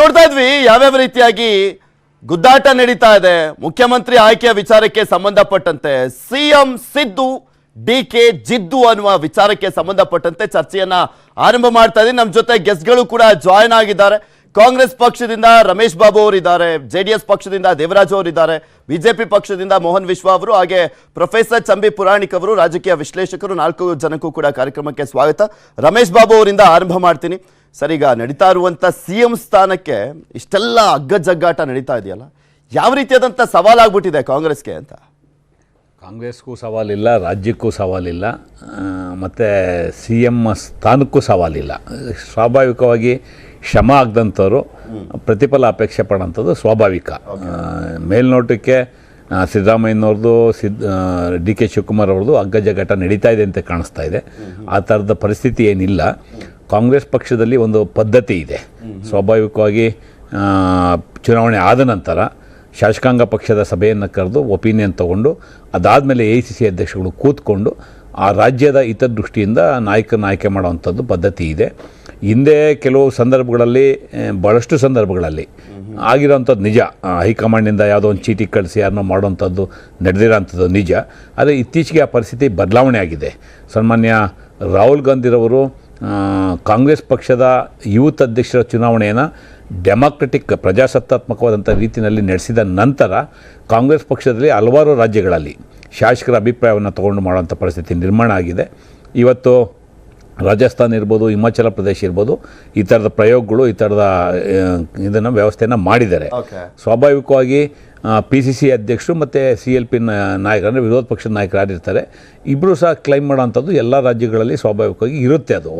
ನೋಡ್ತಾ ಇದ್ವಿ ಯಾವ್ಯಾವ ರೀತಿಯಾಗಿ ಗುದ್ದಾಟ ನಡೀತಾ ಇದೆ ಮುಖ್ಯಮಂತ್ರಿ ಆಯ್ಕೆಯ ವಿಚಾರಕ್ಕೆ ಸಂಬಂಧಪಟ್ಟಂತೆ ಸಿಎಂ ಸಿದ್ದು ಡಿಕೆ ಜಿದ್ದು ಅನ್ನುವ ವಿಚಾರಕ್ಕೆ ಸಂಬಂಧಪಟ್ಟಂತೆ ಚರ್ಚೆಯನ್ನ ಆರಂಭ ಮಾಡ್ತಾ ಇದ್ದೀವಿ. ನಮ್ಮ ಜೊತೆ ಗೆಸ್ಟ್ಗಳು ಕೂಡ ಜಾಯ್ನ್ ಆಗಿದ್ದಾರೆ. ಕಾಂಗ್ರೆಸ್ ಪಕ್ಷದಿಂದ ರಮೇಶ್ ಬಾಬು ಅವರು ಇದ್ದಾರೆ, ಜೆಡಿಎಸ್ ಪಕ್ಷದಿಂದ ದೇವರಾಜ್ ಅವರು ಇದ್ದಾರೆ, ಬಿಜೆಪಿ ಪಕ್ಷದಿಂದ ಮೋಹನ್ ವಿಶ್ವ ಅವರು, ಹಾಗೆ ಪ್ರೊಫೆಸರ್ ಚಂಬಿ ಪುರಾಣಿಕ್ ಅವರು ರಾಜಕೀಯ ವಿಶ್ಲೇಷಕರು. 4 ಜನಕ್ಕೂ ಕೂಡ ಕಾರ್ಯಕ್ರಮಕ್ಕೆ ಸ್ವಾಗತ. ರಮೇಶ್ ಬಾಬು ಅವರಿಂದ ಆರಂಭ ಮಾಡ್ತೀನಿ. ಸರ್, ಈಗ ನಡೀತಾ ಇರುವಂತ ಸಿಎಂ ಸ್ಥಾನಕ್ಕೆ ಇಷ್ಟೆಲ್ಲ ಅಗ್ಗಜಗ್ಗಾಟ ನಡೀತಾ ಇದೆಯಲ್ಲ, ಯಾವ ರೀತಿಯಾದಂಥ ಸವಾಲಾಗ್ಬಿಟ್ಟಿದೆ ಕಾಂಗ್ರೆಸ್ಗೆ ಅಂತ? ಕಾಂಗ್ರೆಸ್ಗೂ ಸವಾಲಿಲ್ಲ, ರಾಜ್ಯಕ್ಕೂ ಸವಾಲಿಲ್ಲ, ಮತ್ತು ಸಿ ಎಂ ಸ್ಥಾನಕ್ಕೂ ಸವಾಲಿಲ್ಲ. ಸ್ವಾಭಾವಿಕವಾಗಿ ಶ್ರಮ ಆಗದಂಥವ್ರು ಪ್ರತಿಫಲ ಅಪೇಕ್ಷೆ ಪಡೋಂಥದ್ದು ಸ್ವಾಭಾವಿಕ. ಮೇಲ್ನೋಟಕ್ಕೆ ಸಿದ್ದರಾಮಯ್ಯನವ್ರದ್ದು ಡಿ ಕೆ ಶಿವಕುಮಾರ್ ಅವ್ರದ್ದು ಅಗ್ಗಜಗ್ಗಾಟ ನಡೀತಾ ಇದೆ ಅಂತ ಕಾಣಿಸ್ತಾ ಇದೆ. ಆ ಥರದ ಪರಿಸ್ಥಿತಿ ಏನಿಲ್ಲ. ಕಾಂಗ್ರೆಸ್ ಪಕ್ಷದಲ್ಲಿ ಒಂದು ಪದ್ಧತಿ ಇದೆ. ಸ್ವಾಭಾವಿಕವಾಗಿ ಚುನಾವಣೆ ಆದ ನಂತರ ಶಾಸಕಾಂಗ ಪಕ್ಷದ ಸಭೆಯನ್ನು ಕರೆದು ಒಪಿನಿಯನ್ ತಗೊಂಡು ಅದಾದಮೇಲೆ AICC ಅಧ್ಯಕ್ಷಗಳು ಕೂತ್ಕೊಂಡು ಆ ರಾಜ್ಯದ ಹಿತದೃಷ್ಟಿಯಿಂದ ನಾಯಕರನ್ನ ಆಯ್ಕೆ ಮಾಡುವಂಥದ್ದು ಪದ್ಧತಿ ಇದೆ. ಹಿಂದೆ ಕೆಲವು ಸಂದರ್ಭಗಳಲ್ಲಿ, ಭಾಳಷ್ಟು ಸಂದರ್ಭಗಳಲ್ಲಿ ಆಗಿರೋವಂಥದ್ದು ನಿಜ. ಹೈಕಮಾಂಡಿಂದ ಯಾವುದೋ ಒಂದು ಚೀಟಿ ಕಳಿಸಿ ಯಾರನ್ನೋ ಮಾಡುವಂಥದ್ದು ನಡೆದಿರೋಂಥದ್ದು ನಿಜ. ಆದರೆ ಇತ್ತೀಚೆಗೆ ಆ ಪರಿಸ್ಥಿತಿ ಬದಲಾವಣೆ ಆಗಿದೆ. ಸನ್ಮಾನ್ಯ ರಾಹುಲ್ ಗಾಂಧಿರವರು ಕಾಂಗ್ರೆಸ್ ಪಕ್ಷದ ಯೂತ್ ಅಧ್ಯಕ್ಷರ ಚುನಾವಣೆಯನ್ನು ಡೆಮಾಕ್ರೆಟಿಕ್ ಪ್ರಜಾಸತ್ತಾತ್ಮಕವಾದಂಥ ರೀತಿಯಲ್ಲಿ ನಡೆಸಿದ ನಂತರ ಕಾಂಗ್ರೆಸ್ ಪಕ್ಷದಲ್ಲಿ ಹಲವಾರು ರಾಜ್ಯಗಳಲ್ಲಿ ಶಾಸಕರ ಅಭಿಪ್ರಾಯವನ್ನು ತಗೊಂಡು ಮಾಡುವಂಥ ಪರಿಸ್ಥಿತಿ ನಿರ್ಮಾಣ ಆಗಿದೆ. ಇವತ್ತು ರಾಜಸ್ಥಾನ ಇರ್ಬೋದು, ಹಿಮಾಚಲ ಪ್ರದೇಶ ಇರ್ಬೋದು, ಈ ಥರದ ಪ್ರಯೋಗಗಳು, ಈ ಥರದ ಇದನ್ನು ವ್ಯವಸ್ಥೆಯನ್ನು ಮಾಡಿದ್ದಾರೆ. ಸ್ವಾಭಾವಿಕವಾಗಿ PCC ಅಧ್ಯಕ್ಷರು ಮತ್ತು CLP ನಾಯಕರು, ಅಂದರೆ ವಿರೋಧ ಪಕ್ಷದ ನಾಯಕರು ಯಾರಿರ್ತಾರೆ, ಇಬ್ಬರು ಸಹ ಕ್ಲೈಮ್ ಮಾಡೋವಂಥದ್ದು ಎಲ್ಲ ರಾಜ್ಯಗಳಲ್ಲಿ ಸ್ವಾಭಾವಿಕವಾಗಿ ಇರುತ್ತೆ. ಅದು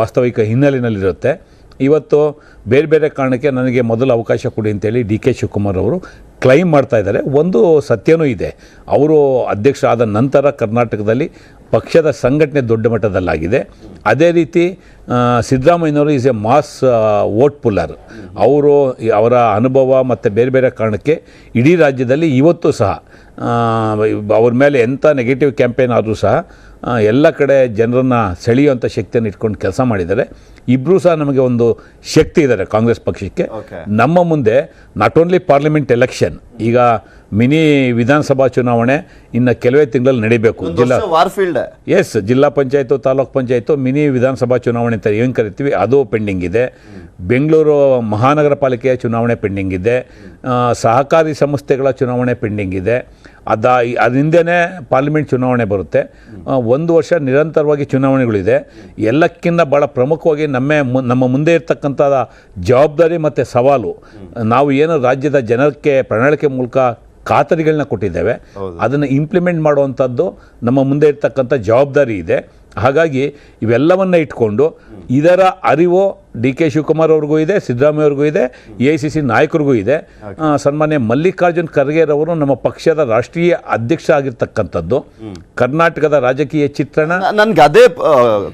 ವಾಸ್ತವಿಕ ಹಿನ್ನೆಲೆಯಲ್ಲಿರುತ್ತೆ. ಇವತ್ತು ಬೇರೆ ಬೇರೆ ಕಾರಣಕ್ಕೆ ನನಗೆ ಮೊದಲು ಅವಕಾಶ ಕೊಡಿ ಅಂತೇಳಿ DK ಶಿವಕುಮಾರ್ ಅವರು ಕ್ಲೈಮ್ ಮಾಡ್ತಾ ಇದ್ದಾರೆ. ಒಂದು ಸತ್ಯನೂ ಇದೆ. ಅವರು ಅಧ್ಯಕ್ಷ ಆದ ನಂತರ ಕರ್ನಾಟಕದಲ್ಲಿ ಪಕ್ಷದ ಸಂಘಟನೆ ದೊಡ್ಡ ಮಟ್ಟದಲ್ಲಾಗಿದೆ. ಅದೇ ರೀತಿ ಸಿದ್ದರಾಮಯ್ಯನವರು is a mass vote puller. ಅವರ ಅನುಭವ ಮತ್ತು ಬೇರೆ ಬೇರೆ ಕಾರಣಕ್ಕೆ ಇಡೀ ರಾಜ್ಯದಲ್ಲಿ ಇವತ್ತು ಸಹ ಅವ್ರ ಮೇಲೆ ಎಂಥ ನೆಗೆಟಿವ್ ಕ್ಯಾಂಪೇನ್ ಆದರೂ ಸಹ ಎಲ್ಲ ಕಡೆ ಜನರನ್ನು ಸೆಳೆಯುವಂಥ ಶಕ್ತಿಯನ್ನು ಇಟ್ಕೊಂಡು ಕೆಲಸ ಮಾಡಿದ್ದಾರೆ. ಇಬ್ಬರೂ ಸಹ ನಮಗೆ ಒಂದು ಶಕ್ತಿ ಇದ್ದಾರೆ ಕಾಂಗ್ರೆಸ್ ಪಕ್ಷಕ್ಕೆ. ನಮ್ಮ ಮುಂದೆ ನಾಟ್ ಓನ್ಲಿ ಪಾರ್ಲಿಮೆಂಟ್ ಎಲೆಕ್ಷನ್, ಈಗ ಮಿನಿ ವಿಧಾನಸಭಾ ಚುನಾವಣೆ ಇನ್ನು ಕೆಲವೇ ತಿಂಗಳಲ್ಲಿ ನಡೀಬೇಕು. ಜಿಲ್ಲಾ ಪಂಚಾಯತು, ತಾಲೂಕು ಪಂಚಾಯತು, ಮಿನಿ ವಿಧಾನಸಭಾ ಚುನಾವಣೆ ಅಂತ ಏನು ಕರಿತೀವಿ, ಅದು ಪೆಂಡಿಂಗ್ ಇದೆ. ಬೆಂಗಳೂರು ಮಹಾನಗರ ಪಾಲಿಕೆಯ ಚುನಾವಣೆ ಪೆಂಡಿಂಗ್ ಇದೆ. ಸಹಕಾರಿ ಸಂಸ್ಥೆಗಳ ಚುನಾವಣೆ ಪೆಂಡಿಂಗ್ ಇದೆ. ಅದರಿಂದನೇ ಪಾರ್ಲಿಮೆಂಟ್ ಚುನಾವಣೆ ಬರುತ್ತೆ. 1 ವರ್ಷ ನಿರಂತರವಾಗಿ ಚುನಾವಣೆಗಳಿದೆ. ಎಲ್ಲಕ್ಕಿಂತ ಭಾಳ ಪ್ರಮುಖವಾಗಿ ನಮ್ಮ ಮುಂದೆ ಇರ್ತಕ್ಕಂಥ ಜವಾಬ್ದಾರಿ ಮತ್ತು ಸವಾಲು, ನಾವು ಏನು ರಾಜ್ಯದ ಜನಕ್ಕೆ ಪ್ರಣಾಳಿಕೆ ಮೂಲಕ ಖಾತರಿಗಳನ್ನ ಕೊಟ್ಟಿದ್ದೇವೆ, ಅದನ್ನು ಇಂಪ್ಲಿಮೆಂಟ್ ಮಾಡುವಂಥದ್ದು ನಮ್ಮ ಮುಂದೆ ಇರ್ತಕ್ಕಂಥ ಜವಾಬ್ದಾರಿ ಇದೆ. ಹಾಗಾಗಿ ಇವೆಲ್ಲವನ್ನ ಇಟ್ಕೊಂಡು ಇದರ ಅರಿವು DK ಶಿವಕುಮಾರ್ ಅವ್ರಿಗೂ ಇದೆ, ಸಿದ್ದರಾಮಯ್ಯ ಅವ್ರಿಗೂ ಇದೆ, AICC ನಾಯಕರಿಗೂ ಇದೆ. ಸನ್ಮಾನ್ಯ ಮಲ್ಲಿಕಾರ್ಜುನ್ ಖರ್ಗೆರವರು ನಮ್ಮ ಪಕ್ಷದ ರಾಷ್ಟ್ರೀಯ ಅಧ್ಯಕ್ಷ ಆಗಿರ್ತಕ್ಕಂಥದ್ದು. ಕರ್ನಾಟಕದ ರಾಜಕೀಯ ಚಿತ್ರಣ ನನ್ಗೆ ಅದೇ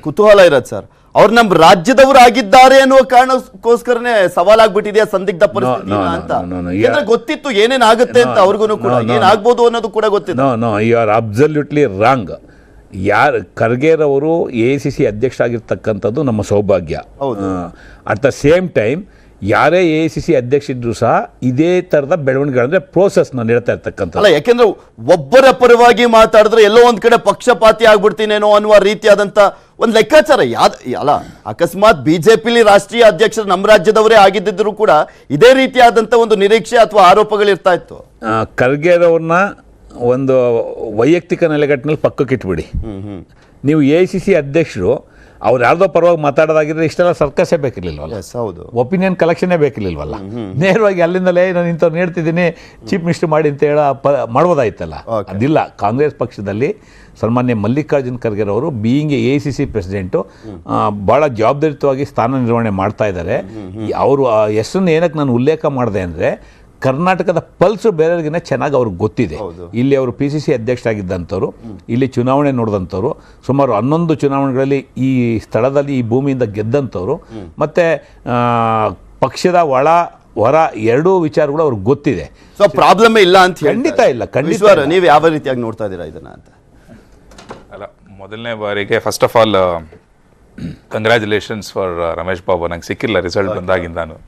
ಕುತೂಹಲ ಇರೋದು ಸರ್. ಅವ್ರು ನಮ್ಮ ರಾಜ್ಯದವರು ಆಗಿದ್ದಾರೆ ಅನ್ನುವ ಕಾರಣಕ್ಕೋಸ್ಕರನೇ ಸವಾಲಾಗ್ಬಿಟ್ಟಿದೆಯಾ ಸಂದಿಗ್ಧ ಪರಿಸ್ಥಿತಿ ಅಂತ? ಗೊತ್ತಿತ್ತು ಏನೇನಾಗುತ್ತೆ ಅಂತ ಅವ್ರಿಗೂ ಕೂಡ, ಏನಾಗ್ಬೋದು ಅನ್ನೋದು ಕೂಡ ಗೊತ್ತಿತ್ತು. You are absolutely wrong. ಖರ್ಗೆರವರು AICC ಅಧ್ಯಕ್ಷ ಆಗಿರ್ತಕ್ಕಂಥದ್ದು ನಮ್ಮ ಸೌಭಾಗ್ಯ. ಅಟ್ ದ ಸೇಮ್ ಟೈಮ್ ಯಾರೇ AICC ಅಧ್ಯಕ್ಷ ಇದ್ರೂ ಸಹ ಇದೇ ಥರದ ಬೆಳವಣಿಗೆ, ಅಂದರೆ ಪ್ರೋಸೆಸ್ನ ನೀಡ್ತಾ ಇರ್ತಕ್ಕಂಥದ್ದು. ಯಾಕೆಂದ್ರೆ ಒಬ್ಬರ ಪರವಾಗಿ ಮಾತಾಡಿದ್ರೆ ಎಲ್ಲೋ ಒಂದ್ ಕಡೆ ಪಕ್ಷಪಾತಿ ಆಗ್ಬಿಡ್ತೀನೇನೋ ಅನ್ನುವ ರೀತಿಯಾದಂಥ ಒಂದು ಲೆಕ್ಕಾಚಾರ ಅಲ್ಲ. ಅಕಸ್ಮಾತ್ BJPಲಿ ರಾಷ್ಟ್ರೀಯ ಅಧ್ಯಕ್ಷರು ನಮ್ಮ ರಾಜ್ಯದವರೇ ಆಗಿದ್ದರೂ ಕೂಡ ಇದೇ ರೀತಿಯಾದಂಥ ಒಂದು ನಿರೀಕ್ಷೆ ಅಥವಾ ಆರೋಪಗಳಿರ್ತಾ ಇತ್ತು. ಖರ್ಗೆರವ್ರನ್ನ ಒಂದು ವೈಯಕ್ತಿಕ ನೆಲೆಗಟ್ಟಿನಲ್ಲಿ ಪಕ್ಕಕ್ಕೆ ಇಟ್ಬಿಡಿ. ನೀವು AICC ಅಧ್ಯಕ್ಷರು ಅವ್ರು ಯಾರ್ದೋ ಪರವಾಗಿ ಮಾತಾಡೋದಾಗಿದ್ರೆ ಇಷ್ಟೆಲ್ಲ ಸರ್ಕಸೇ ಬೇಕಿರ್ಲಿಲ್ವಲ್ಲ, ಒಪಿನಿಯನ್ ಕಲೆಕ್ಷನ್ನೇ ಬೇಕಿರ್ಲಿಲ್ವಲ್ಲ. ನೇರವಾಗಿ ಅಲ್ಲಿಂದಲೇ ನಾನು ಇಂಥವ್ರು ನೀಡ್ತಿದ್ದೀನಿ, ಚೀಫ್ ಮಿನಿಸ್ಟರ್ ಮಾಡಿ ಅಂತ ಮಾಡ್ಬೋದಾಯ್ತಲ್ಲ. ಅದಿಲ್ಲ. ಕಾಂಗ್ರೆಸ್ ಪಕ್ಷದಲ್ಲಿ ಸನ್ಮಾನ್ಯ ಮಲ್ಲಿಕಾರ್ಜುನ್ ಖರ್ಗೆರವರು ಬೀಯಿಂಗ್ AICC ಪ್ರೆಸಿಡೆಂಟು ಭಾಳ ಜವಾಬ್ದಾರಿಯುತವಾಗಿ ಸ್ಥಾನ ನಿರ್ವಹಣೆ ಮಾಡ್ತಾ ಇದ್ದಾರೆ. ಅವರು ಹೆಸರನ್ನು ಏನಕ್ಕೆ ನಾನು ಉಲ್ಲೇಖ ಮಾಡಿದೆ ಅಂದರೆ, ಕರ್ನಾಟಕದ ಪಲ್ಸು ಬೇರೆಯವ್ರಿಗಿನ್ನ ಚೆನ್ನಾಗಿ ಅವ್ರಿಗೆ ಗೊತ್ತಿದೆ. ಇಲ್ಲಿ ಅವರು PCC ಅಧ್ಯಕ್ಷರಾಗಿದ್ದಂಥವ್ರು, ಇಲ್ಲಿ ಚುನಾವಣೆ ನೋಡಿದಂಥವ್ರು, ಸುಮಾರು 11 ಚುನಾವಣೆಗಳಲ್ಲಿ ಈ ಸ್ಥಳದಲ್ಲಿ ಈ ಭೂಮಿಯಿಂದ ಗೆದ್ದಂಥವ್ರು, ಮತ್ತು ಪಕ್ಷದ ಹೊರ ಎರಡೂ ವಿಚಾರಗಳು ಅವ್ರಿಗೆ ಗೊತ್ತಿದೆ. ಸೊ ಪ್ರಾಬ್ಲಮ್ ಇಲ್ಲ ಅಂತ ಖಂಡಿತ ಇಲ್ಲ. ಖಂಡಿತ. ನೀವು ಯಾವ ರೀತಿಯಾಗಿ ನೋಡ್ತಾ ಇದ್ದೀರಾ ಇದನ್ನ ಅಂತ? ಅಲ್ಲ, ಮೊದಲನೇ ಬಾರಿಗೆ first of all congratulations for Ramesh Babu. ನಂಗೆ ಸಿಕ್ಕಿಲ್ಲ ರಿಸಲ್ಟ್ ಬಂದಾಗಿಂದಾನು.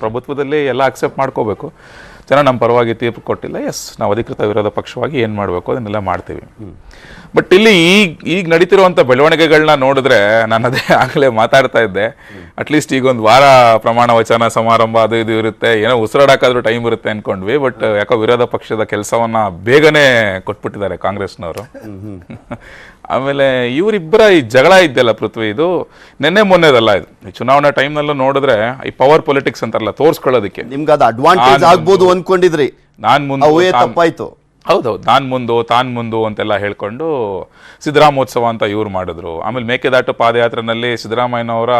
ಪ್ರಭುತ್ವದಲ್ಲಿ ಎಲ್ಲ ಅಕ್ಸೆಪ್ಟ್ ಮಾಡ್ಕೋಬೇಕು. ಜನ ನಮ್ಮ ಪರವಾಗಿ ತೀರ್ಪು ಕೊಟ್ಟಿಲ್ಲ, ಎಸ್ ನಾವು ಅಧಿಕೃತ ವಿರೋಧ ಪಕ್ಷವಾಗಿ ಏನು ಮಾಡಬೇಕು ಅದನ್ನೆಲ್ಲ ಮಾಡ್ತೀವಿ. ಬಟ್ ಇಲ್ಲಿ ಈಗ ನಡೀತಿರುವಂಥ ಬೆಳವಣಿಗೆಗಳನ್ನ ನೋಡಿದ್ರೆ ನಾನು ಅದೇ ಆಗಲೇ ಮಾತಾಡ್ತಾ ಇದ್ದೆ, ಅಟ್ಲೀಸ್ಟ್ ಈಗ ಒಂದು ವಾರ ಪ್ರಮಾಣ ವಚನ ಸಮಾರಂಭ ಅದು ಇದು ಇರುತ್ತೆ, ಏನೋ ಉಸಿರಾಡಕ್ಕಾದ್ರೂ ಟೈಮ್ ಇರುತ್ತೆ ಅನ್ಕೊಂಡ್ವಿ. ಬಟ್ ಯಾಕೋ ವಿರೋಧ ಪಕ್ಷದ ಕೆಲಸವನ್ನ ಬೇಗನೆ ಕೊಟ್ಬಿಟ್ಟಿದ್ದಾರೆ ಕಾಂಗ್ರೆಸ್ನವರು. ಆಮೇಲೆ ಇವರಿಬ್ಬರ ಈ ಜಗಳ ಇದೆಯಲ್ಲ ಪೃಥ್ವಿ, ಇದು ನಿನ್ನೆ ಮೊನ್ನೆದಲ್ಲ, ಇದು ಈ ಚುನಾವಣಾ ಟೈಮ್ನಲ್ಲೂ ನೋಡಿದ್ರೆ ಈ ಪವರ್ ಪೊಲಿಟಿಕ್ಸ್ ಅಂತಾರಲ್ಲ ತೋರ್ಸ್ಕೊಳ್ಳೋದಕ್ಕೆ ನಿಮ್ಗೆ ಅದು ಅಡ್ವಾಂಟೇಜ್ ಆಗ್ಬೋದು ಅನ್ಕೊಂಡಿದ್ರಿ, ನಾನ್ ಮುಂದೆ ತಪ್ಪಾಯ್ತು. ಹೌದೌದು, ತಾನ್ ಮುಂದು ಅಂತೆಲ್ಲ ಹೇಳ್ಕೊಂಡು ಸಿದ್ದರಾಮೋತ್ಸವ ಅಂತ ಇವ್ರು ಮಾಡಿದ್ರು. ಆಮೇಲೆ ಮೇಕೆದಾಟು ಪಾದಯಾತ್ರೆನಲ್ಲಿ ಸಿದ್ದರಾಮಯ್ಯನವರ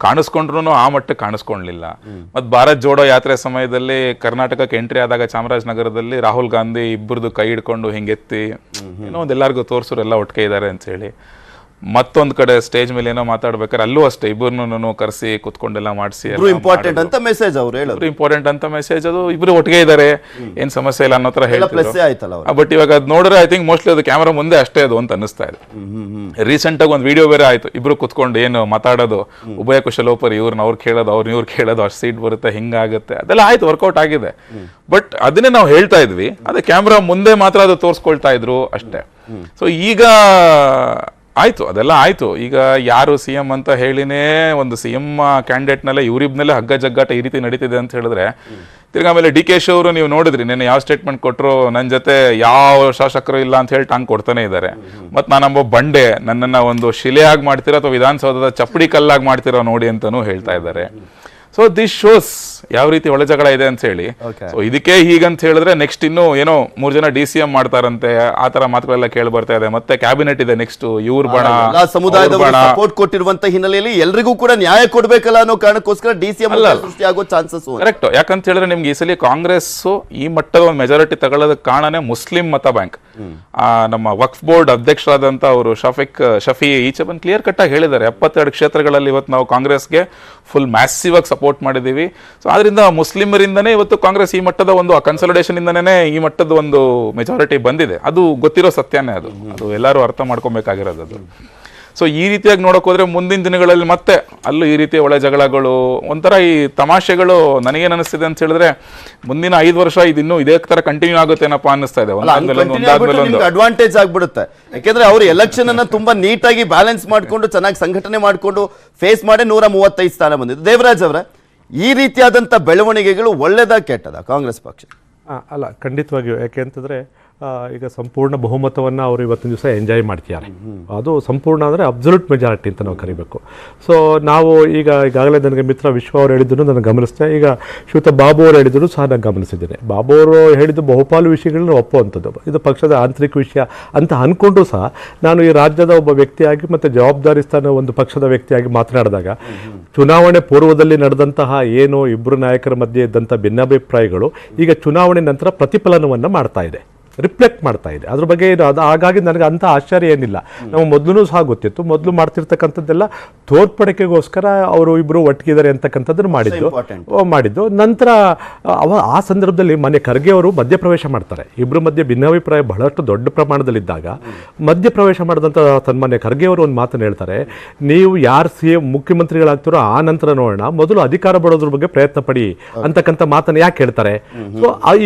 ಕಾಣಿಸ್ಕೊಂಡ್ರು ಆ ಮಟ್ಟಕ್ಕೆ ಕಾಣಿಸ್ಕೊಂಡ್ಲಿಲ್ಲ. ಮತ್ತು ಭಾರತ್ ಜೋಡೋ ಯಾತ್ರೆ ಸಮಯದಲ್ಲಿ ಕರ್ನಾಟಕಕ್ಕೆ ಎಂಟ್ರಿ ಆದಾಗ ಚಾಮರಾಜನಗರದಲ್ಲಿ ರಾಹುಲ್ ಗಾಂಧಿ ಇಬ್ಬರದು ಕೈ ಹಿಡ್ಕೊಂಡು ಹಿಂಗೆತ್ತಿ ಏನೋ ಒಂದು ಎಲ್ಲರಿಗೂ ತೋರ್ಸೋರು ಎಲ್ಲ ಒಟ್ಟಿಗೆ ಇದ್ದಾರೆ ಅಂತ ಹೇಳಿ. ಮತ್ತೊಂದ್ ಕಡೆ ಸ್ಟೇಜ್ ಮೇಲೆ ಏನೋ ಮಾತಾಡ್ಬೇಕಾದ್ರೆ ಅಲ್ಲೂ ಅಷ್ಟೇ ಇಬ್ಬರನ್ನು ಕರೆಸಿ ಕುತ್ಕೊಂಡೆಲ್ಲ ಮಾಡಿಸಿ ಇಂಪಾರ್ಟೆಂಟ್ ಅಂತ ಮೆಸೇಜ್ ಅವ್ರು ಹೇಳಿದ್ರು, ಇಂಪಾರ್ಟೆಂಟ್ ಅಂತ ಮೆಸೇಜ್, ಅದು ಇಬ್ರು ಒಟ್ಟಿಗೆ ಇದ್ದಾರೆ ಏನ್ ಸಮಸ್ಯೆ ಇಲ್ಲ ಅನ್ನೋ ತರ ಹೇಳ್ತಾರೆ. ಬಟ್ ಇವಾಗ ಅದ್ ನೋಡಿದ್ರೆ ಐ ಥಿಂಕ್ ಮೋಸ್ಟ್ಲಿ ಅದು ಕ್ಯಾಮರಾ ಮುಂದೆ ಅಷ್ಟೇ ಅದು ಅಂತ ಅನಿಸ್ತಾ ಇದೆ. ರೀಸೆಂಟ್ ಆಗಿ ಒಂದು ವಿಡಿಯೋ ಬೇರೆ ಆಯ್ತು, ಇಬ್ರು ಕುತ್ಕೊಂಡು ಏನು ಮಾತಾಡೋದು, ಉಭಯ ಕುಶಲೋಪರಿ, ಇವ್ರು ಕೇಳೋದು ಇವ್ರು ಕೇಳೋದು, ಅಷ್ಟು ಸೀಟ್ ಬರುತ್ತೆ ಹಿಂಗಾಗುತ್ತೆ, ಅದೆಲ್ಲ ಆಯ್ತು, ವರ್ಕೌಟ್ ಆಗಿದೆ. ಬಟ್ ಅದನ್ನೇ ನಾವು ಹೇಳ್ತಾ ಇದ್ವಿ, ಅದೇ ಕ್ಯಾಮ್ರಾ ಮುಂದೆ ಮಾತ್ರ ಅದು ತೋರಿಸ್ಕೊಳ್ತಾ ಇದ್ರು ಅಷ್ಟೇ. ಸೊ ಈಗ ಆಯ್ತು, ಅದೆಲ್ಲ ಆಯ್ತು. ಈಗ ಯಾರು CM ಅಂತ ಹೇಳಿನೇ ಒಂದು CM ಕ್ಯಾಂಡಿಡೇಟ್ನಲ್ಲೇ ಇವರಿಬ್ನಲ್ಲೇ ಹಗ್ಗ ಜಗ್ಗಾಟ ಈ ರೀತಿ ನಡೀತಿದೆ ಅಂತ ಹೇಳಿದ್ರೆ, ತಿರ್ಗಾ ಆಮೇಲೆ DK ಶಿ ಅವರು ನೀವು ನೋಡಿದ್ರಿ ನೆನ್ನೆ ಯಾವ ಸ್ಟೇಟ್ಮೆಂಟ್ ಕೊಟ್ಟರು, ನನ್ನ ಜೊತೆ ಯಾವ ಶಾಸಕರು ಇಲ್ಲ ಅಂತ ಹೇಳಿ ಟಾಂಗ್ ಕೊಡ್ತಾನೆ ಇದ್ದಾರೆ. ಮತ್ತು ನಾನೊಬ್ಬ ಬಂಡೆ, ನನ್ನನ್ನು ಒಂದು ಶಿಲೆಯಾಗಿ ಮಾಡ್ತೀರಾ ಅಥವಾ ವಿಧಾನಸೌಧದ ಚಪ್ಪಡಿ ಕಲ್ಲಾಗಿ ಮಾಡ್ತೀರಾ ನೋಡಿ ಅಂತಲೂ ಹೇಳ್ತಾ ಇದ್ದಾರೆ. ಸೊ ದಿಸ್ ಶೋಸ್ ಯಾವ ರೀತಿ ಒಳ ಜಗಳ ಇದೆ ಅಂತ ಹೇಳಿ. ಸೊ ಇದಕ್ಕೆ ಹೀಗಂತ ಹೇಳಿದ್ರೆ ನೆಕ್ಸ್ಟ್ ಇನ್ನು ಏನೋ 3 ಜನ DCM ಮಾಡ್ತಾರಂತೆ, ಆ ತರ ಮಾತುಗಳೆಲ್ಲ ಕೇಳಿ ಬರ್ತಾ ಇದೆ. ಮತ್ತೆ ಕ್ಯಾಬಿನೆಟ್ ಇದೆ ನೆಕ್ಸ್ಟ್, ಇವ್ರ ಬಣ ಸಮುದಾಯದವರು ಸಪೋರ್ಟ್ ಕೊಟ್ಟಿರುವಂತ ಹಿನ್ನೆಲೆಯಲ್ಲಿ ಎಲ್ರಿಗೂ ಕೂಡ ನ್ಯಾಯ ಕೊಡ್ಬೇಕಲ್ಲ ಅನ್ನೋ ಕಾರಣಕ್ಕೋಸ್ಕರ DCM ಸೃಷ್ಟಿಯಾಗೋ ಚಾನ್ಸಸ್ ಕರೆಕ್ಟ್. ಯಾಕಂತ ಹೇಳಿದ್ರೆ ನಿಮ್ಗೆ ಈ ಸಲ ಕಾಂಗ್ರೆಸ್ ಈ ಮಟ್ಟದ ಒಂದು ಮೆಜಾರಿಟಿ ತಗೊಳ್ಳೋದಕ್ಕೆ ಕಾರಣನೇ ಮುಸ್ಲಿಂ ಮತ ಬ್ಯಾಂಕ್. ನಮ್ಮ ವಕ್ಫ್ ಬೋರ್ಡ್ ಅಧ್ಯಕ್ಷರಾದಂತ ಅವರು ಶಫಿ ಈಚೆ ಬಂದು ಕ್ಲಿಯರ್ ಕಟ್ ಆಗಿ ಹೇಳಿದ್ದಾರೆ, 72 ಕ್ಷೇತ್ರಗಳಲ್ಲಿ ಇವತ್ತು ನಾವು ಕಾಂಗ್ರೆಸ್ಗೆ ಫುಲ್ ಮ್ಯಾಸಿವ್ ಆಗಿ ಸಪೋರ್ಟ್ ಮಾಡಿದೀವಿ. ಸೊ ಆದ್ರಿಂದ ಮುಸ್ಲಿಮರಿಂದನೇ ಇವತ್ತು ಕಾಂಗ್ರೆಸ್ ಈ ಮಟ್ಟದ ಒಂದು ಕನ್ಸಲ್ಟೇಷನ್ ಇಂದನೇ ಈ ಮಟ್ಟದ ಒಂದು ಮೆಜಾರಿಟಿ ಬಂದಿದೆ. ಅದು ಗೊತ್ತಿರೋ ಸತ್ಯನೇ, ಅದು ಎಲ್ಲರೂ ಅರ್ಥ ಮಾಡ್ಕೊಬೇಕಾಗಿರೋದು ಅದು. ಸೊ ಈ ರೀತಿಯಾಗಿ ನೋಡಕ್ ಹೋದ್ರೆ ಮುಂದಿನ ದಿನಗಳಲ್ಲಿ ಮತ್ತೆ ಅಲ್ಲೂ ಈ ರೀತಿಯ ಒಳ ಜಗಳಗಳು, ಒಂಥರ ಈ ತಮಾಷೆಗಳು ನನಗೇನು ಅನಿಸ್ತಿದೆ ಅಂತ ಹೇಳಿದ್ರೆ ಮುಂದಿನ 5 ವರ್ಷ ಇದಿನ್ನೂ ಇದೇ ತರ ಕಂಟಿನ್ಯೂ ಆಗುತ್ತೇನಪ್ಪ ಅನ್ನಿಸ್ತಾ ಇದೆ. ಅಡ್ವಾಂಟೇಜ್ ಆಗ್ಬಿಡುತ್ತೆ, ಯಾಕೆಂದ್ರೆ ಅವರು ಎಲೆಕ್ಷನ್ ಅನ್ನ ತುಂಬಾ ನೀಟಾಗಿ ಬ್ಯಾಲೆನ್ಸ್ ಮಾಡ್ಕೊಂಡು ಚೆನ್ನಾಗಿ ಸಂಘಟನೆ ಮಾಡ್ಕೊಂಡು ಫೇಸ್ ಮಾಡಿ 135 ಸ್ಥಾನ ಬಂದಿದ್ದು. ದೇವರಾಜ್ ಅವರ ಈ ರೀತಿಯಾದಂಥ ಬೆಳವಣಿಗೆಗಳು ಒಳ್ಳೆದ ಕೆಟ್ಟದ ಕಾಂಗ್ರೆಸ್ ಪಕ್ಷ? ಅಲ್ಲ, ಖಂಡಿತವಾಗಿಯೂ. ಯಾಕೆ ಅಂತಂದರೆ ಈಗ ಸಂಪೂರ್ಣ ಬಹುಮತವನ್ನು ಅವರು ಇವತ್ತಿನ ದಿವಸ ಎಂಜಾಯ್ ಮಾಡ್ತಿದ್ದಾರೆ. ಅದು ಸಂಪೂರ್ಣ ಅಂದರೆ ಅಬ್ಸಲ್ಯೂಟ್ ಮೆಜಾರಿಟಿ ಅಂತ ನಾವು ಕರಿಬೇಕು. ಸೊ ನಾವು ಈಗಾಗಲೇ ನನಗೆ ಮಿತ್ರ ವಿಶ್ವ ಅವರು ಹೇಳಿದ್ದನ್ನು ನಾನು ಗಮನಿಸಿದೆ, ಈಗ ಶ್ರೀಯುತ ಬಾಬು ಅವರು ಹೇಳಿದ್ದನ್ನು ಸಹ ನಾನು ಗಮನಿಸಿದ್ದೇನೆ. ಬಾಬು ಅವರು ಹೇಳಿದ್ದು ಬಹುಪಾಲು ವಿಷಯಗಳನ್ನ ಒಪ್ಪುವಂಥದ್ದು, ಇದು ಪಕ್ಷದ ಆಂತರಿಕ ವಿಷಯ ಅಂತ ಅಂದ್ಕೊಂಡ್ರೂ ಸಹ ನಾನು ಈ ರಾಜ್ಯದ ಒಬ್ಬ ವ್ಯಕ್ತಿಯಾಗಿ ಮತ್ತು ಜವಾಬ್ದಾರಿ ಸ್ಥಾನ ಒಂದು ಪಕ್ಷದ ವ್ಯಕ್ತಿಯಾಗಿ ಮಾತನಾಡಿದಾಗ ಚುನಾವಣೆ ಪೂರ್ವದಲ್ಲಿ ನಡೆದಂತಹ ಏನು ಇಬ್ಬರು ನಾಯಕರ ಮಧ್ಯೆ ಇದ್ದಂಥ ಭಿನ್ನಾಭಿಪ್ರಾಯಗಳು ಈಗ ಚುನಾವಣೆ ನಂತರ ಪ್ರತಿಫಲನವನ್ನು ಮಾಡ್ತಾ ಇದೆ, ರಿಫ್ಲೆಕ್ಟ್ ಮಾಡ್ತಾ ಇದೆ. ಅದ್ರ ಬಗ್ಗೆ ಏನು ಅದು ಹಾಗಾಗಿ ನನಗೆ ಅಂಥ ಆಶ್ಚರ್ಯ ಏನಿಲ್ಲ. ನಾವು ಮೊದಲು ಸಹ ಗೊತ್ತಿತ್ತು, ಮೊದಲು ಮಾಡ್ತಿರ್ತಕ್ಕಂಥದ್ದೆಲ್ಲ ತೋರ್ಪಡಿಕೆಗೋಸ್ಕರ ಅವರು ಇಬ್ಬರು ಒಟ್ಟಿಗಿದ್ದಾರೆ ಅಂತಕ್ಕಂಥದ್ದನ್ನು ಮಾಡಿದ್ದು. ನಂತರ ಆ ಸಂದರ್ಭದಲ್ಲಿ ಮೊನ್ನೆ ಖರ್ಗೆ ಅವರು ಮಧ್ಯಪ್ರವೇಶ ಮಾಡ್ತಾರೆ. ಇಬ್ಬರು ಮಧ್ಯೆ ಭಿನ್ನಾಭಿಪ್ರಾಯ ಬಹಳಷ್ಟು ದೊಡ್ಡ ಪ್ರಮಾಣದಲ್ಲಿದ್ದಾಗ ಮಧ್ಯಪ್ರವೇಶ ಮಾಡಿದಂಥ ಸನ್ಮಾನ್ಯ ಖರ್ಗೆ ಅವರು ಒಂದು ಮಾತನ್ನು ಹೇಳ್ತಾರೆ, ನೀವು ಯಾರು CM ಮುಖ್ಯಮಂತ್ರಿಗಳಾಗ್ತಾರೋ ಆ ನಂತರ ನೋಡೋಣ, ಮೊದಲು ಅಧಿಕಾರ ಬರೋದ್ರ ಬಗ್ಗೆ ಪ್ರಯತ್ನ ಪಡಿ ಅಂತಕ್ಕಂಥ ಮಾತನ್ನು ಯಾಕೆ ಹೇಳ್ತಾರೆ? ಸೊ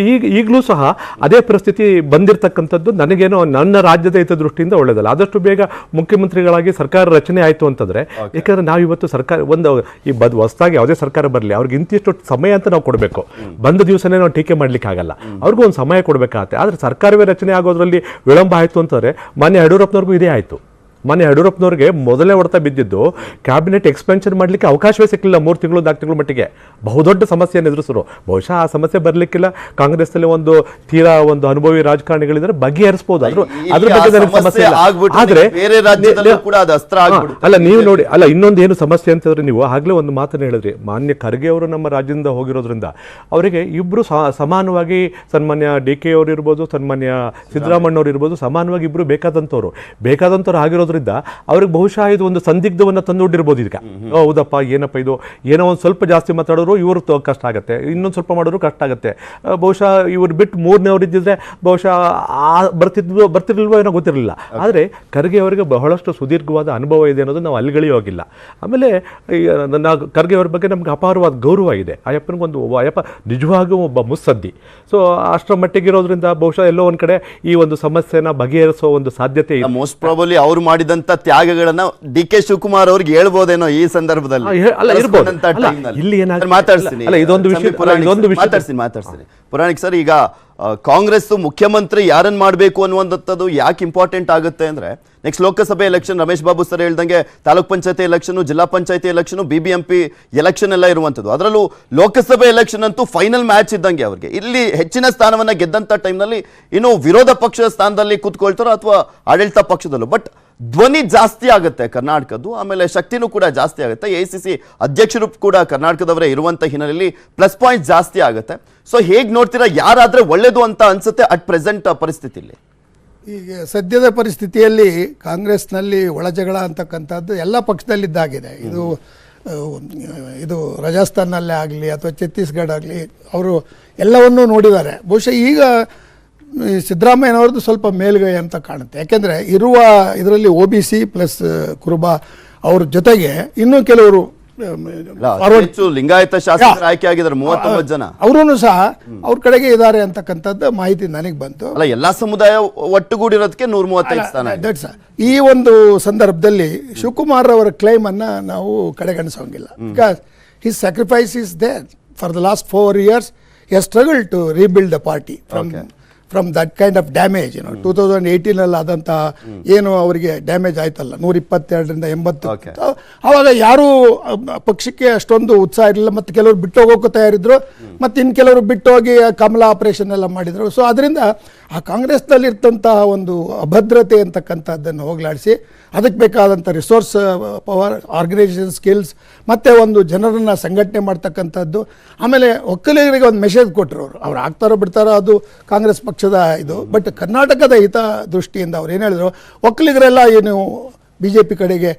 ಈಗಲೂ ಸಹ ಅದೇ ಪರಿಸ್ಥಿತಿ ಬಂದಿರತಕ್ಕಂಥದ್ದು ನನಗೇನೋ ನನ್ನ ರಾಜ್ಯದ ಹಿತದೃಷ್ಟಿಯಿಂದ ಒಳ್ಳೆಯದಲ್ಲ. ಆದಷ್ಟು ಬೇಗ ಮುಖ್ಯಮಂತ್ರಿಗಳಾಗಿ ಸರ್ಕಾರ ರಚನೆ ಆಯಿತು ಅಂತಂದರೆ, ಯಾಕಂದರೆ ನಾವು ಇವತ್ತು ಸರ್ಕಾರ ಒಂದು ಈ ಹೊಸದಾಗಿ ಯಾವುದೇ ಸರ್ಕಾರ ಬರಲಿ ಅವ್ರಿಗೆ ಇಂತಿಷ್ಟು ಸಮಯ ಅಂತ ನಾವು ಕೊಡಬೇಕು. ಬಂದ ದಿವಸನೇ ನಾವು ಟೀಕೆ ಮಾಡಲಿಕ್ಕೆ ಆಗಲ್ಲ, ಅವ್ರಿಗೂ ಒಂದು ಸಮಯ ಕೊಡಬೇಕಾಗತ್ತೆ. ಆದರೆ ಸರ್ಕಾರವೇ ರಚನೆ ಆಗೋದ್ರಲ್ಲಿ ವಿಳಂಬ ಆಯಿತು ಅಂತಂದರೆ ಮಾನ್ಯ ಯಡಿಯೂರಪ್ಪನವ್ರಿಗೂ ಇದೇ ಆಯಿತು. ಮಾನ್ಯ ಯಡಿಯೂರಪ್ಪನವ್ರಿಗೆ ಮೊದಲೇ ಹೊಡೆತ ಬಿದ್ದಿದ್ದು ಕ್ಯಾಬಿನೆಟ್ ಎಕ್ಸ್ಪೆನ್ಷನ್ ಮಾಡಲಿಕ್ಕೆ ಅವಕಾಶವೇ ಸಿಕ್ಕಲಿಲ್ಲ 3 ತಿಂಗಳು 4 ತಿಂಗಳ ಮಟ್ಟಿಗೆ. ಬಹುದೊಡ್ಡ ಸಮಸ್ಯೆಯನ್ನು ಎದುರಿಸಿದ್ರು. ಬಹುಶಃ ಆ ಸಮಸ್ಯೆ ಬರಲಿಕ್ಕಿಲ್ಲ, ಕಾಂಗ್ರೆಸ್ನಲ್ಲಿ ತೀರಾ ಒಂದು ಅನುಭವಿ ರಾಜಕಾರಣಿಗಳಿದ್ರೆ ಬಗೆಹರಿಸಬಹುದು. ಅದ್ರ ಬಗ್ಗೆ ನನಗೆ ಸಮಸ್ಯೆ ಇಲ್ಲ. ಆದ್ರೆ ಅಲ್ಲ, ನೀವು ನೋಡಿ, ಅಲ್ಲ ಇನ್ನೊಂದು ಏನು ಸಮಸ್ಯೆ ಅಂತಂದ್ರೆ, ನೀವು ಆಗ್ಲೇ ಒಂದು ಮಾತನ್ನು ಹೇಳಿದ್ರಿ, ಮಾನ್ಯ ಖರ್ಗೆ ಅವರು ನಮ್ಮ ರಾಜ್ಯದಿಂದ ಹೋಗಿರೋದ್ರಿಂದ ಅವರಿಗೆ ಇಬ್ರು ಸಮಾನವಾಗಿ, ಸನ್ಮಾನ್ಯ DK ಅವರು ಇರ್ಬೋದು, ಸನ್ಮಾನ್ಯ ಸಿದ್ದರಾಮಯ್ಯವ್ರು ಇರ್ಬೋದು, ಸಮಾನವಾಗಿ ಇಬ್ರು ಬೇಕಾದಂಥವ್ರು ಆಗಿರೋದ್ರಿಂದ ಇರೋದ್ರಿಂದ ಅವ್ರಿಗೆ ಬಹುಶಃ ಇದು ಒಂದು ಸಂದಿಗ್ಧವನ್ನು ತಂದೊಡ್ಡಿರ್ಬೋದು ಈಗ. ಹೌದಪ್ಪ, ಏನಪ್ಪ ಇದು, ಏನೋ ಒಂದು ಸ್ವಲ್ಪ ಜಾಸ್ತಿ ಮಾತಾಡೋರು ಇವರು ಕಷ್ಟ ಆಗುತ್ತೆ, ಇನ್ನೊಂದು ಸ್ವಲ್ಪ ಮಾಡೋರು ಕಷ್ಟ ಆಗುತ್ತೆ. ಬಹುಶಃ ಇವ್ರು ಬಿಟ್ಟು ಮೂರನೇವ್ರು ಇದ್ದಿದ್ರೆ ಬಹುಶಃ ಬರ್ತಿರ್ಲಿಲ್ವೋ ಏನೋ ಗೊತ್ತಿರಲಿಲ್ಲ. ಆದರೆ ಖರ್ಗೆ ಅವರಿಗೆ ಬಹಳಷ್ಟು ಸುದೀರ್ಘವಾದ ಅನುಭವ ಇದೆ ಅನ್ನೋದು ನಾವು ಅಲ್ಲಿಗಳೇ ಹೋಗಿಲ್ಲ. ಆಮೇಲೆ ಖರ್ಗೆ ಅವ್ರ ಬಗ್ಗೆ ನಮ್ಗೆ ಅಪಾರವಾದ ಗೌರವ ಇದೆ. ಅಯ್ಯಪ್ಪ ನಿಜವಾಗಿಯೂ ಒಬ್ಬ ಮುತ್ಸದ್ದಿ. ಸೊ ಅಷ್ಟರ ಮಟ್ಟಿಗಿರೋದ್ರಿಂದ ಬಹುಶಃ ಎಲ್ಲೋ ಒಂದ್ ಕಡೆ ಈ ಒಂದು ಸಮಸ್ಯೆನ ಬಗೆಹರಿಸೋ ಒಂದು ಸಾಧ್ಯತೆ ಇದೆ. ಮೋಸ್ಟ್ ಪ್ರಾಬಬ್ಲಿ ಅವ್ರು ಮಾಡಿದಂತ ತ್ಯಾಗಗಳನ್ನ ಡಿ ಕೆ ಶಿವಕುಮಾರ್ ಅವ್ರಿಗೆ ಹೇಳ್ಬೋದೇನೋ ಈ ಸಂದರ್ಭದಲ್ಲಿ. ಇಲ್ಲಿ ಏನಾಗ್ತದೆ ಮಾತಾಡ್ತೀನಿ, ಪುರಾಣಿಕ್ ಸರ್, ಈಗ ಕಾಂಗ್ರೆಸ್ ಮುಖ್ಯಮಂತ್ರಿ ಯಾರನ್ನ ಮಾಡಬೇಕು ಅನ್ನುವಂಥದ್ದು ಯಾಕೆ ಇಂಪಾರ್ಟೆಂಟ್ ಆಗುತ್ತೆ ಅಂದ್ರೆ, ನೆಕ್ಸ್ಟ್ ಲೋಕಸಭೆ ಎಲೆಕ್ಷನ್, ರಮೇಶ್ ಬಾಬು ಸರ್ ಹೇಳ್ದಂಗೆ ತಾಲೂಕ್ ಪಂಚಾಯತಿ ಎಲೆಕ್ಷನ್, ಜಿಲ್ಲಾ ಪಂಚಾಯತಿ ಎಲೆಕ್ಷನ್, BBMP ಎಲೆಕ್ಷನ್ ಎಲ್ಲ ಇರುವಂಥದ್ದು. ಅದರಲ್ಲೂ ಲೋಕಸಭೆ ಎಲೆಕ್ಷನ್ ಅಂತೂ ಫೈನಲ್ ಮ್ಯಾಚ್ ಇದ್ದಂಗೆ ಅವ್ರಿಗೆ. ಇಲ್ಲಿ ಹೆಚ್ಚಿನ ಸ್ಥಾನವನ್ನ ಗೆದ್ದಂತ ಟೈಮ್ನಲ್ಲಿ ಇನ್ನು ವಿರೋಧ ಪಕ್ಷದ ಸ್ಥಾನದಲ್ಲಿ ಕೂತ್ಕೊಳ್ತಾರೋ ಅಥವಾ ಆಡಳಿತ ಪಕ್ಷದಲ್ಲೂ, ಬಟ್ ಧ್ವನಿ ಜಾಸ್ತಿ ಆಗುತ್ತೆ ಕರ್ನಾಟಕದ್ದು, ಆಮೇಲೆ ಶಕ್ತಿನೂ ಕೂಡ ಜಾಸ್ತಿ ಆಗುತ್ತೆ. AICC ಅಧ್ಯಕ್ಷರು ಕೂಡ ಕರ್ನಾಟಕದವರೇ ಇರುವಂತ ಹಿನ್ನೆಲೆಯಲ್ಲಿ ಪ್ಲಸ್ ಪಾಯಿಂಟ್ ಜಾಸ್ತಿ ಆಗುತ್ತೆ. ಸೊ ಹೇಗೆ ನೋಡ್ತೀರಾ, ಯಾರಾದ್ರೆ ಒಳ್ಳೇದು ಅಂತ ಅನ್ಸುತ್ತೆ ಅಟ್ ಪ್ರೆಸೆಂಟ್ ಪರಿಸ್ಥಿತಿಯಲ್ಲಿ? ಈಗ ಸದ್ಯದ ಪರಿಸ್ಥಿತಿಯಲ್ಲಿ ಕಾಂಗ್ರೆಸ್ನಲ್ಲಿ ಒಳಜಗಳ ಅಂತಕ್ಕಂಥದ್ದು ಎಲ್ಲ ಪಕ್ಷದಲ್ಲಿದ್ದಾಗಿದೆ. ಇದು ರಾಜಸ್ಥಾನಲ್ಲೇ ಆಗಲಿ ಅಥವಾ ಛತ್ತೀಸ್ಗಢ ಆಗಲಿ, ಅವರು ಎಲ್ಲವನ್ನೂ ನೋಡಿದ್ದಾರೆ. ಬಹುಶಃ ಈಗ ಸಿದ್ದರಾಮಯ್ಯನವ್ರದ್ದು ಸ್ವಲ್ಪ ಮೇಲುಗೈ ಅಂತ ಕಾಣುತ್ತೆ. ಯಾಕೆಂದರೆ ಇರುವ ಇದರಲ್ಲಿ OBC ಪ್ಲಸ್ ಕುರುಬ ಅವ್ರ ಜೊತೆಗೆ ಇನ್ನೂ ಕೆಲವರು ಲಿಂಗಾಯತ ಶಾಸಕರು ಆಯ್ಕೆ ಆಗಿದ್ದಾರೆ 39 ಜನ. ಅವರೂ ಸಹ ಅವ್ರ ಕಡೆಗೆ ಇದ್ದಾರೆ ಅಂತಕ್ಕಂಥದ್ದು ಮಾಹಿತಿ ನನಗೆ ಬಂತು. ಅಲ್ಲ, ಎಲ್ಲಾ ಸಮುದಾಯ ಒಟ್ಟುಗೂಡಿರೋದಕ್ಕೆ 135 ಸ್ಥಾನ. ಈ ಒಂದು ಸಂದರ್ಭದಲ್ಲಿ ಶಿವಕುಮಾರ್ ಅವರ ಕ್ಲೈಮ್ ಅನ್ನ ನಾವು ಕಡೆಗಣಿಸೋಂಗಿಲ್ಲ. Because his sacrifice is there for the last 4 years. He has struggled to rebuild the party from that kind of damage. 2018 ಆದಂಥ ಏನು ಅವರಿಗೆ ಡ್ಯಾಮೇಜ್ ಆಯ್ತಲ್ಲ, 122ರಿಂದ 80, ಆವಾಗ ಯಾರೂ ಪಕ್ಷಕ್ಕೆ ಅಷ್ಟೊಂದು ಉತ್ಸಾಹ ಇರಲಿಲ್ಲ. ಮತ್ತು ಕೆಲವರು ಬಿಟ್ಟು ಹೋಗೋಕೆ ತಯಾರಿದ್ರು, ಮತ್ತು ಇನ್ನು ಕೆಲವರು ಬಿಟ್ಟು ಹೋಗಿ ಕಮಲ ಆಪರೇಷನ್ ಎಲ್ಲ ಮಾಡಿದರು. ಸೊ ಅದರಿಂದ ಆ ಕಾಂಗ್ರೆಸ್ನಲ್ಲಿರ್ತಂತಹ ಒಂದು ಅಭದ್ರತೆ ಅಂತಕ್ಕಂಥದ್ದನ್ನು ಹೋಗಲಾಡಿಸಿ ಅದಕ್ಕೆ ಬೇಕಾದಂಥ ರಿಸೋರ್ಸ್ ಪವರ್, ಆರ್ಗನೈಸೇಷನ್ ಸ್ಕಿಲ್ಸ್, ಮತ್ತು ಒಂದು ಜನರನ್ನು ಸಂಘಟನೆ ಮಾಡ್ತಕ್ಕಂಥದ್ದು. ಆಮೇಲೆ ಒಕ್ಕಲಿಗರಿಗೆ ಒಂದು ಮೆಸೇಜ್ ಕೊಟ್ಟರು. ಅವ್ರು ಆಗ್ತಾರೋ ಬಿಡ್ತಾರೋ ಅದು ಕಾಂಗ್ರೆಸ್ ಪಕ್ಷದ ಇದು. ಬಟ್ ಕರ್ನಾಟಕದ ಹಿತ ದೃಷ್ಟಿಯಿಂದ ಅವ್ರು ಏನು ಹೇಳಿದ್ರು, ಒಕ್ಕಲಿಗರೆಲ್ಲ ಏನು BJP ಕಡೆಗೆ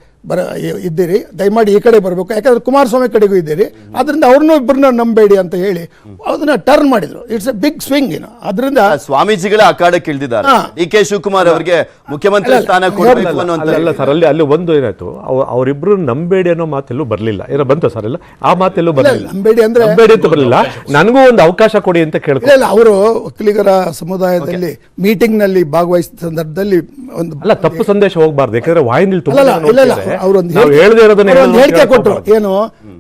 ಇದ್ದೀರಿ, ದಯಮಾಡಿ ಈ ಕಡೆ ಬರಬೇಕು, ಯಾಕಂದ್ರೆ ಕುಮಾರಸ್ವಾಮಿ ಕಡೆಗೂ ಇದ್ದೀರಿ, ಅದರಿಂದ ಅವ್ರನ್ನೂ ಇಬ್ಬರನ್ನ ನಂಬೇಡಿ ಅಂತ ಹೇಳಿ ಅದನ್ನ ಟರ್ನ್ ಮಾಡಿದ್ರು. It's a big swing. ಅದರಿಂದ ಸ್ವಾಮೀಜಿಗಳ ಅಖಾಡಕ್ಕೆ ಇಳಿದಿದ್ದಾರೆ. DK ಶಿವಕುಮಾರ್ ಅವರಿಗೆ ಮುಖ್ಯಮಂತ್ರಿ ಸ್ಥಾನ ಕೊಡಬೇಕು ಅನ್ನೋ ಸರ್, ಅಲ್ಲಿ ಒಂದು ಏನಾಯ್ತು, ಅವರಿಬ್ರು ನಂಬೇಡಿ ಅನ್ನೋ ಮಾತೆಲ್ಲೂ ಬರಲಿಲ್ಲ. ಏನೋ ಬಂತು ಸರ್, ಇಲ್ಲ ಆ ಮಾತೆಲ್ಲೂ ಬರಲಿಲ್ಲ. ನಂಬೇಡಿ ಅಂತ ಬರಲಿಲ್ಲ. ನನಗೂ ಒಂದು ಅವಕಾಶ ಕೊಡಿ ಅಂತ ಕೇಳ್ತಾರೆ. ಅವರು ಒಕ್ಕಲಿಗರ ಸಮುದಾಯದಲ್ಲಿ ಮೀಟಿಂಗ್ ನಲ್ಲಿ ಭಾಗವಹಿಸಿದ ಸಂದರ್ಭದಲ್ಲಿ ಒಂದು ತಪ್ಪು ಸಂದೇಶ ಹೋಗಬಾರ್ದು. ಯಾಕಂದ್ರೆ ವಾಹಿನಿಲಿ ಹೇಳಿಕೆ ಕೊಟ್ಟರು. ಏನು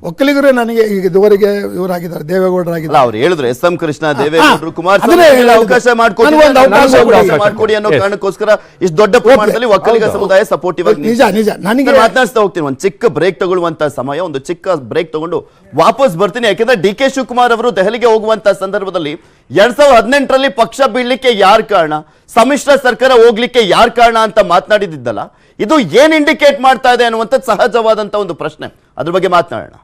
ಒಕ್ಕಲಿಗರು ನನಗೆ ಈಗ ಇದುವರೆಗೆ ಇವರಾಗಿದ್ದಾರೆ, ದೇವೇಗೌಡರಾಗಿದ್ದಾರೆ. ಅವ್ರು ಹೇಳಿದ್ರು SM ಕೃಷ್ಣ, ದೇವೇಗೌಡರು, ಕುಮಾರಸ್ವಾಮಿ ಅವಕಾಶ ಮಾಡಿಕೊಡಿ ಅನ್ನೋ ಕಾರಣಕ್ಕೋಸ್ಕರ ಇಷ್ಟು ದೊಡ್ಡ ಪ್ರಮಾಣದಲ್ಲಿ ಒಕ್ಕಲಿಗ ಸಮುದಾಯ ಸಪೋರ್ಟಿವ್ ಆಗಿ. ನಿಜ ನನಗೆ ಮಾತನಾಡ್ತಾ ಹೋಗ್ತೀನಿ. ಒಂದು ಚಿಕ್ಕ ಬ್ರೇಕ್ ತಗೊಳ್ಳುವಂತ ಸಮಯ, ಒಂದು ಚಿಕ್ಕ ಬ್ರೇಕ್ ತಗೊಂಡು ವಾಪಸ್ ಬರ್ತೀನಿ. ಯಾಕಂದ್ರೆ DK ಶಿವಕುಮಾರ್ ಅವರು ದೆಹಲಿಗೆ ಹೋಗುವಂತ ಸಂದರ್ಭದಲ್ಲಿ 2018ರಲ್ಲಿ ಪಕ್ಷ ಬೀಳ್ಲಿಕ್ಕೆ ಯಾರು ಕಾರಣ, ಸಮ್ಮಿಶ್ರ ಸರ್ಕಾರ ಹೋಗ್ಲಿಕ್ಕೆ ಯಾರು ಕಾರಣ ಅಂತ ಮಾತನಾಡಿದ್ದಲ್ಲ, ಇದು ಏನ್ ಇಂಡಿಕೇಟ್ ಮಾಡ್ತಾ ಇದೆ ಅನ್ನುವಂಥ ಸಹಜವಾದಂತ ಒಂದು ಪ್ರಶ್ನೆ. ಅದ್ರ ಬಗ್ಗೆ ಮಾತನಾಡೋಣ.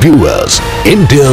Viewers, India